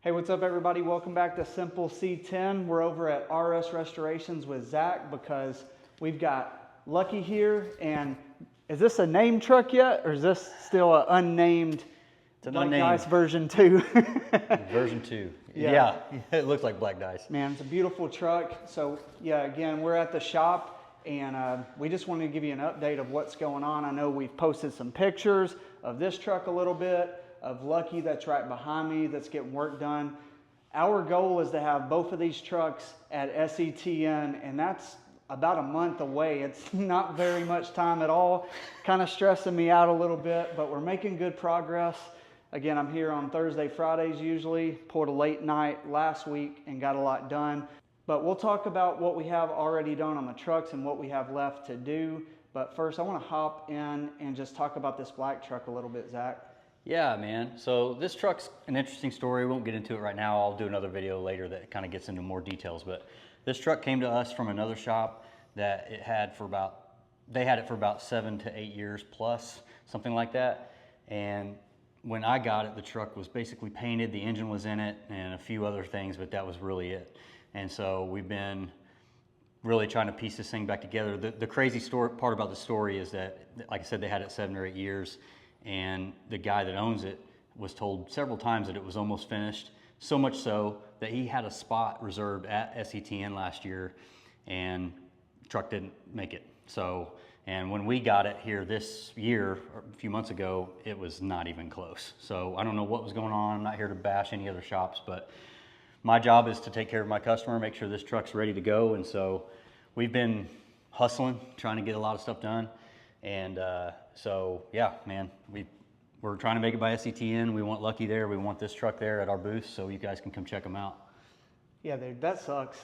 Hey, what's up everybody? Welcome back to Simple C10. We're over at RS Restorations with Zach because we've got Lucky here. And is this a named truck yet, or is this still an unnamed Black Dice version 2? Version 2. Yeah, it looks like Black Dice. Man, it's a beautiful truck. So yeah, again, we're at the shop and we just wanted to give you an update of what's going on. I know we've posted some pictures of this truck a little bit, of Lucky that's right behind me that's getting work done. Our goal is to have both of these trucks at SETN, and that's about a month away. It's not very much time at all. Kind of stressing me out a little bit, but we're making good progress. Again, I'm here on Thursday, Fridays usually. Pulled a late night last week and got a lot done. But we'll talk about what we have already done on the trucks and what we have left to do. But first, I want to hop in and just talk about this black truck a little bit, Zach. Yeah, man. So this truck's an interesting story. We won't get into it right now. I'll do another video later that kind of gets into more details. But this truck came to us from another shop that they had it for about 7 to 8 years plus, something like that. And when I got it, the truck was basically painted, the engine was in it, and a few other things, but that was really it. And so we've been really trying to piece this thing back together. The crazy part about the story is that, like I said, they had it 7 or 8 years. And the guy that owns it was told several times that it was almost finished, so much so that he had a spot reserved at SETN last year, and the truck didn't make it. So, and when we got it here this year, or a few months ago, it was not even close. So I don't know what was going on. I'm not here to bash any other shops, but my job is to take care of my customer, make sure this truck's ready to go. And so we've been hustling, trying to get a lot of stuff done. And so yeah, man, we're trying to make it by SETN. We want Lucky there. We want this truck there at our booth, so you guys can come check them out. Yeah, dude, that sucks.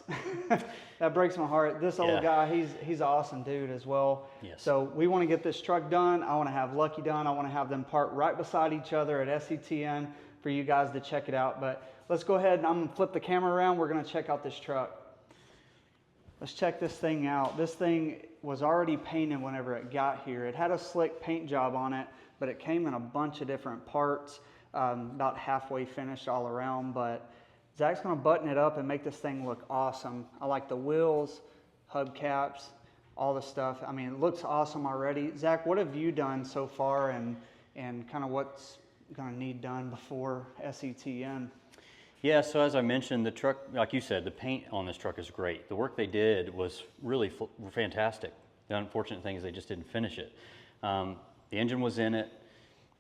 That breaks my heart. This old guy, he's an awesome dude as well. Yes. So we want to get this truck done. I want to have Lucky done. I want to have them parked right beside each other at SETN for you guys to check it out. But let's go ahead and I'm going to flip the camera around. We're going to check out this truck. Let's check this thing out. This thing was already painted whenever it got here. It had a slick paint job on it, but it came in a bunch of different parts, about halfway finished all around. But Zach's gonna button it up and make this thing look awesome. I like the wheels, hubcaps, all the stuff. I mean, it looks awesome already. Zach, what have you done so far and kind of what's gonna need done before SETN? Yeah, so as I mentioned, the truck, like you said, the paint on this truck is great. The work they did was really fantastic. The unfortunate thing is they just didn't finish it. The engine was in it,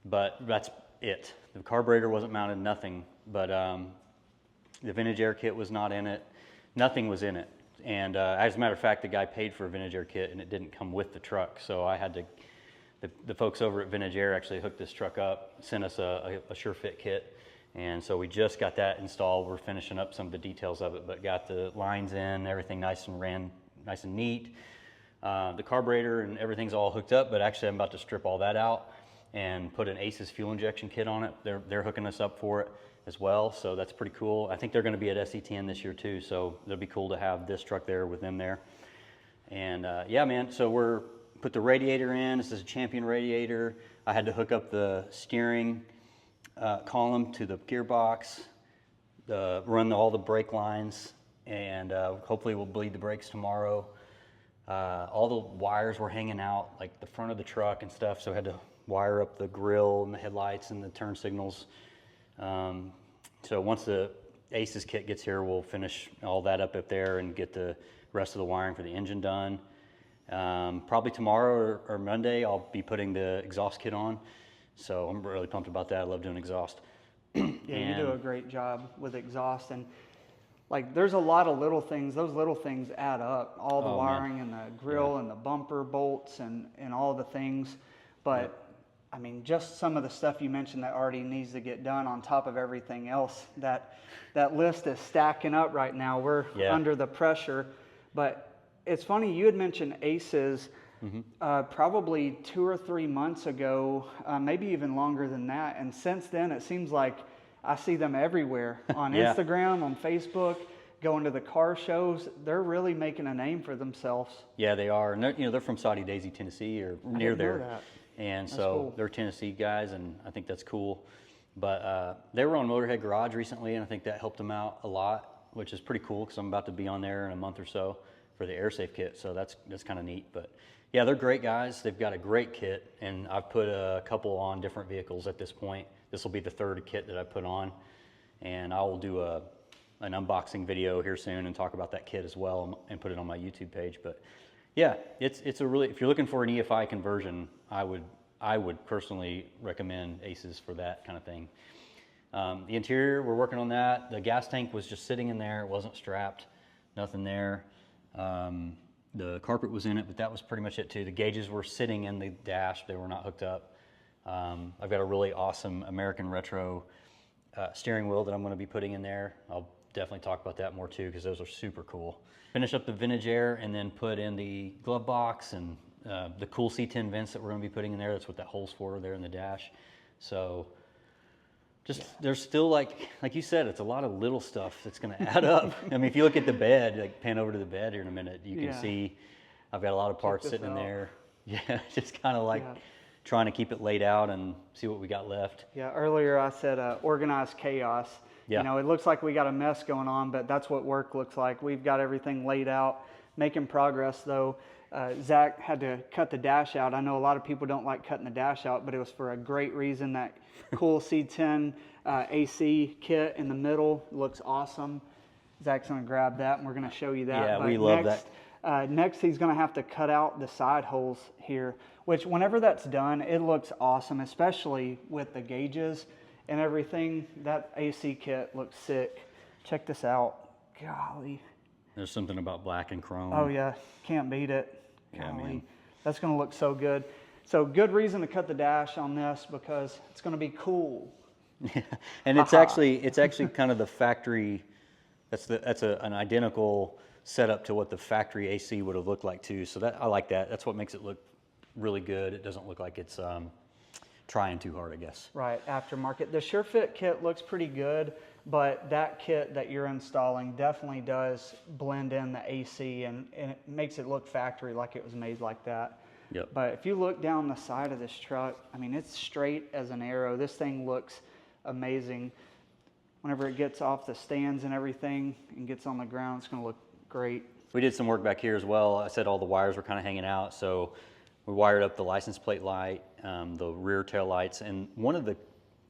but that's it. The carburetor wasn't mounted, nothing. But the vintage air kit was not in it. Nothing was in it. And as a matter of fact, the guy paid for a vintage air kit and it didn't come with the truck. So I had to, the folks over at Vintage Air actually hooked this truck up, sent us a Sure Fit kit. And so we just got that installed. We're finishing up some of the details of it, but got the lines in, everything nice and neat. The carburetor and everything's all hooked up, but actually I'm about to strip all that out and put an ACES fuel injection kit on it. They're hooking us up for it as well, so that's pretty cool. I think they're gonna be at SETN this year too, so it'll be cool to have this truck there with them there. And yeah, man, so we're put the radiator in. This is a Champion radiator. I had to hook up the steering column to the gearbox, run all the brake lines, and hopefully we'll bleed the brakes tomorrow. All the wires were hanging out, like the front of the truck and stuff, so I had to wire up the grill and the headlights and the turn signals. So once the ACES kit gets here, we'll finish all that up there and get the rest of the wiring for the engine done. Probably tomorrow or Monday, I'll be putting the exhaust kit on. So I'm really pumped about that. I love doing exhaust. Yeah, you do a great job with exhaust. And like, there's a lot of little things. Those little things add up. All the wiring and the grill and the bumper bolts and all the things. But I mean, just some of the stuff you mentioned that already needs to get done on top of everything else. That list is stacking up right now. We're under the pressure. But it's funny, you had mentioned ACES. Probably 2 or 3 months ago, maybe even longer than that. And since then, it seems like I see them everywhere on Instagram, on Facebook, going to the car shows. They're really making a name for themselves. Yeah, they are. And they're from Saudi Daisy, Tennessee, or near there. And so they're Tennessee guys, and I think that's cool. But they were on Motorhead Garage recently, and I think that helped them out a lot, which is pretty cool because I'm about to be on there in a month or so for the AirSafe kit, so that's kind of neat. But yeah, they're great guys. They've got a great kit, and I've put a couple on different vehicles at this point. This will be the third kit that I put on, and I will do an unboxing video here soon and talk about that kit as well and put it on my YouTube page. But yeah, it's a really, if you're looking for an EFI conversion, I would personally recommend Aces for that kind of thing. The interior, we're working on that. The gas tank was just sitting in there. It wasn't strapped, nothing there. The carpet was in it, but that was pretty much it too. The gauges were sitting in the dash. They were not hooked up. I've got a really awesome American Retro steering wheel that I'm going to be putting in there. I'll definitely talk about that more too because those are super cool. Finish up the Vintage Air and then put in the glove box and the cool C10 vents that we're going to be putting in there. That's what that hole's for there in the dash. So there's still, like you said, it's a lot of little stuff that's going to add up. I mean, if you look at the bed, like pan over to the bed here in a minute, you can see I've got a lot of parts sitting in there. Yeah, just kind of like trying to keep it laid out and see what we got left. Yeah, earlier I said organized chaos. Yeah. You know, it looks like we got a mess going on, but that's what work looks like. We've got everything laid out, making progress though. Zach had to cut the dash out. I know a lot of people don't like cutting the dash out, but it was for a great reason. That cool C10 AC kit in the middle looks awesome. Zach's going to grab that, and we're going to show you that. Yeah, but we love that. Next, he's going to have to cut out the side holes here, which whenever that's done, it looks awesome, especially with the gauges and everything. That AC kit looks sick. Check this out. Golly. There's something about black and chrome. Oh, yeah. Can't beat it. Yeah, Golly. man. That's going to look so good. So good reason to cut the dash on this because it's going to be cool. Yeah, and it's actually kind of the factory. That's an identical setup to what the factory AC would have looked like too. So that I like that. That's what makes it look really good. It doesn't look like it's trying too hard, I guess. Right, aftermarket. The SureFit kit looks pretty good, but that kit that you're installing definitely does blend in the AC and it makes it look factory, like it was made like that. Yep. But if you look down the side of this truck, I mean, it's straight as an arrow. This thing looks amazing. Whenever it gets off the stands and everything and gets on the ground, it's going to look great. We did some work back here as well. I said all the wires were kind of hanging out, so we wired up the license plate light, the rear tail lights, and one of the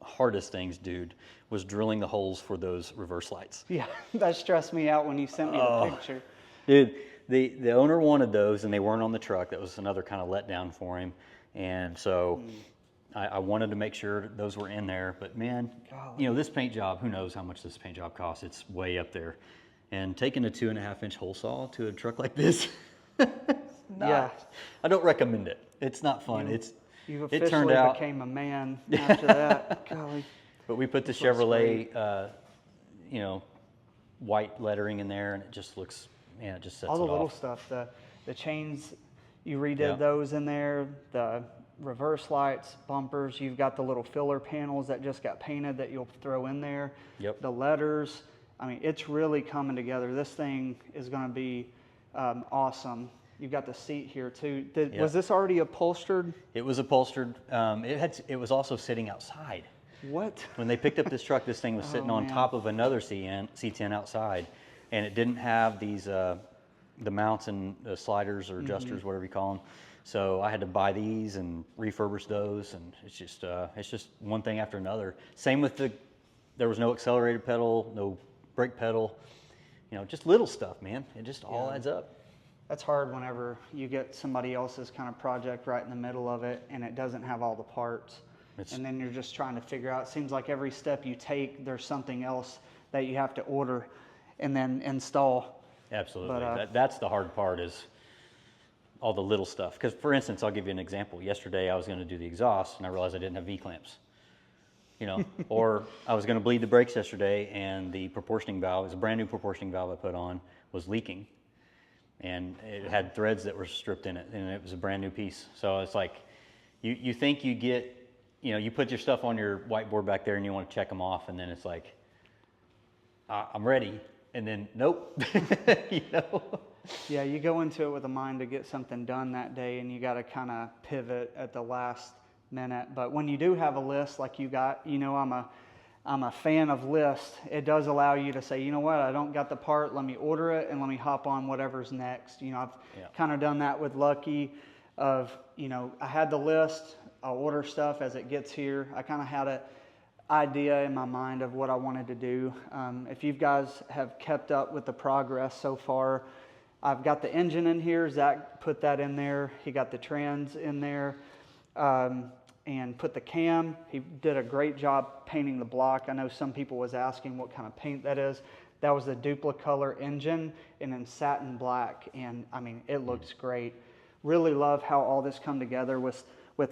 hardest things, dude, was drilling the holes for those reverse lights. Yeah, that stressed me out when you sent me the picture. Dude, the owner wanted those, and they weren't on the truck. That was another kind of letdown for him, and so I wanted to make sure those were in there. But man, you know, this paint job, who knows how much this paint job costs? It's way up there. And taking a 2.5-inch hole saw to a truck like this, Yeah. I don't recommend it. It's not fun. You It turned officially out, became a man after that. Golly. but we put the Chevrolet, you know, white lettering in there, and it just looks, man, it just sets All the it little off. stuff, the chains, you redid Yeah. those in there, the reverse lights, bumpers, you've got the little filler panels that just got painted that you'll throw in there. Yep. The letters, I mean, it's really coming together. This thing is going to be awesome. You've got the seat here too. Yep. Was this already upholstered? It was upholstered. It was also sitting outside. What? When they picked up this truck, this thing was sitting on man. top of another C10 outside, and it didn't have these the mounts and the sliders or adjusters, whatever you call them. So I had to buy these and refurbish those, and it's just one thing after another. Same with there was no accelerator pedal, no brake pedal, you know, just little stuff, man. It just all adds up. That's hard whenever you get somebody else's kind of project right in the middle of it and it doesn't have all the parts. And then you're just trying to figure out, it seems like every step you take, there's something else that you have to order and then install. Absolutely. But, that's the hard part, is all the little stuff. Because, for instance, I'll give you an example. Yesterday, I was going to do the exhaust, and I realized I didn't have V-clamps. You know, or I was going to bleed the brakes yesterday, and the proportioning valve, it was a brand new proportioning valve I put on, was leaking. And it had threads that were stripped in it, and it was a brand new piece. So it's like, you think you get, you know, you put your stuff on your whiteboard back there and you want to check them off, and then it's like, I'm ready. And then, nope, you know? Yeah, you go into it with a mind to get something done that day and you got to kind of pivot at the last minute. But when you do have a list like you got, you know, I'm a fan of lists. It does allow you to say, you know what, I don't got the part, let me order it and let me hop on whatever's next. You know, I've kind of done that with Lucky of, you know, I had the list, I'll order stuff as it gets here. I kind of had an idea in my mind of what I wanted to do. If you guys have kept up with the progress so far, I've got the engine in here. Zach put that in there. He got the trans in there. And put the cam. He did a great job painting the block. I know some people was asking what kind of paint that is. That was the Duplicolor engine and in satin black. And I mean, it looks great. Really love how all this come together with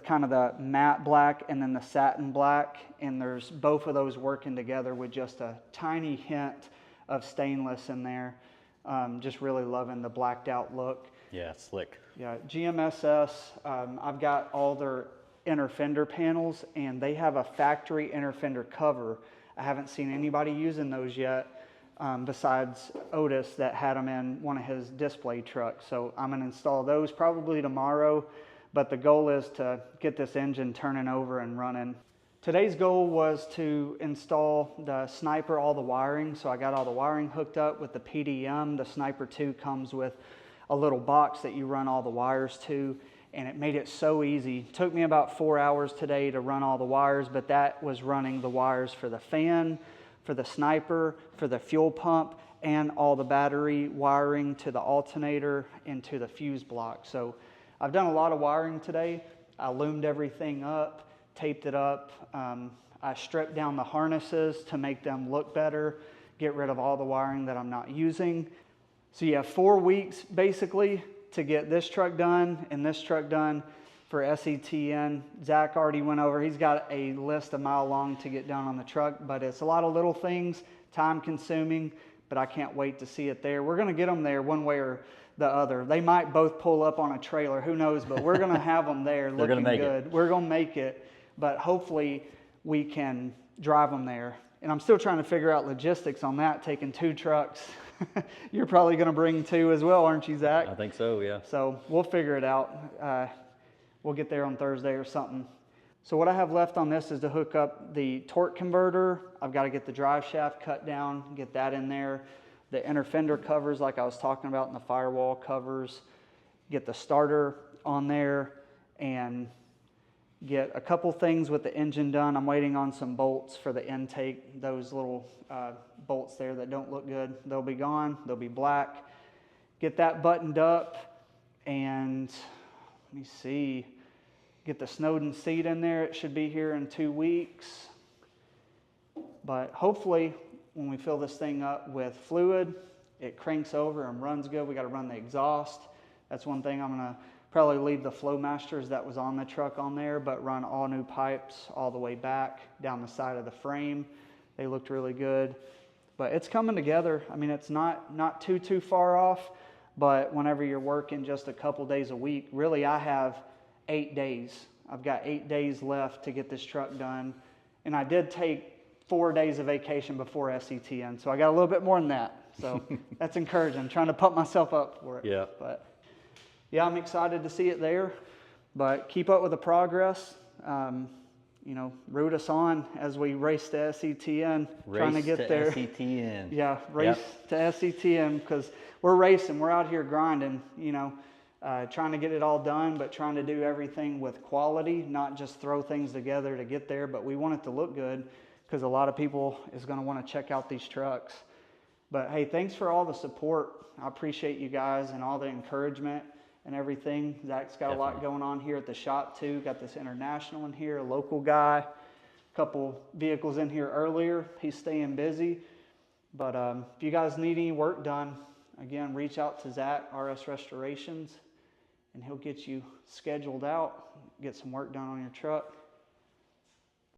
kind of the matte black and then the satin black. And there's both of those working together with just a tiny hint of stainless in there. Just really loving the blacked out look. Yeah, it's slick. Yeah, GMSS, I've got all their inner fender panels, and they have a factory inner fender cover. I haven't seen anybody using those yet, besides Otis that had them in one of his display trucks. So I'm gonna install those probably tomorrow, but the goal is to get this engine turning over and running. Today's goal was to install the Sniper, all the wiring. So I got all the wiring hooked up with the PDM. The Sniper 2 comes with a little box that you run all the wires to, and it made it so easy. It took me about 4 hours today to run all the wires, but that was running the wires for the fan, for the Sniper, for the fuel pump, and all the battery wiring to the alternator and to the fuse block. So I've done a lot of wiring today. I loomed everything up, taped it up. I stripped down the harnesses to make them look better, get rid of all the wiring that I'm not using. So you have 4 weeks basically to get this truck done and this truck done for SETN. Zach already went over. He's got a list a mile long to get done on the truck, but it's a lot of little things, time consuming, but I can't wait to see it there. We're going to get them there one way or the other. They might both pull up on a trailer, who knows, but we're going to have them there looking good. We're going to make it, but hopefully we can drive them there. And I'm still trying to figure out logistics on that, taking 2 trucks. You're probably going to bring 2 as well, aren't you, Zach? I think so, yeah. So we'll figure it out. We'll get there on Thursday or something. So what I have left on this is to hook up the torque converter. I've got to get the drive shaft cut down, get that in there. The inner fender covers like I was talking about, and the firewall covers. Get the starter on there and get a couple things with the engine done. I'm waiting on some bolts for the intake. Those little bolts there that don't look good, they'll be gone. They'll be black. Get that buttoned up, and let me see. Get the Snowden seat in there. It should be here in 2 weeks. But hopefully, when we fill this thing up with fluid, it cranks over and runs good. We got to run the exhaust. That's one thing I'm going to probably leave the Flowmasters that was on the truck on there, but run all new pipes all the way back down the side of the frame. They looked really good, but it's coming together. I mean, it's not too far off, but whenever you're working just a couple days a week, really I have 8 days. I've got 8 days left to get this truck done, and I did take 4 days of vacation before SETN, so I got a little bit more than that. So that's encouraging. I'm trying to pump myself up for it. Yeah. But yeah, I'm excited to see it there, but keep up with the progress. You know, root us on as we race to SETN, trying to get there. SETN. Yeah, race to SETN, because we're racing. We're out here grinding, you know, trying to get it all done, but trying to do everything with quality, not just throw things together to get there, but we want it to look good because a lot of people is going to want to check out these trucks. But hey, thanks for all the support. I appreciate you guys and all the encouragement and everything. Zach's got a lot going on here at the shop too. Got this international in here, a local guy, a couple vehicles in here earlier. He's staying busy. But if you guys need any work done, again, reach out to Zach, RS Restorations, and he'll get you scheduled out, get some work done on your truck.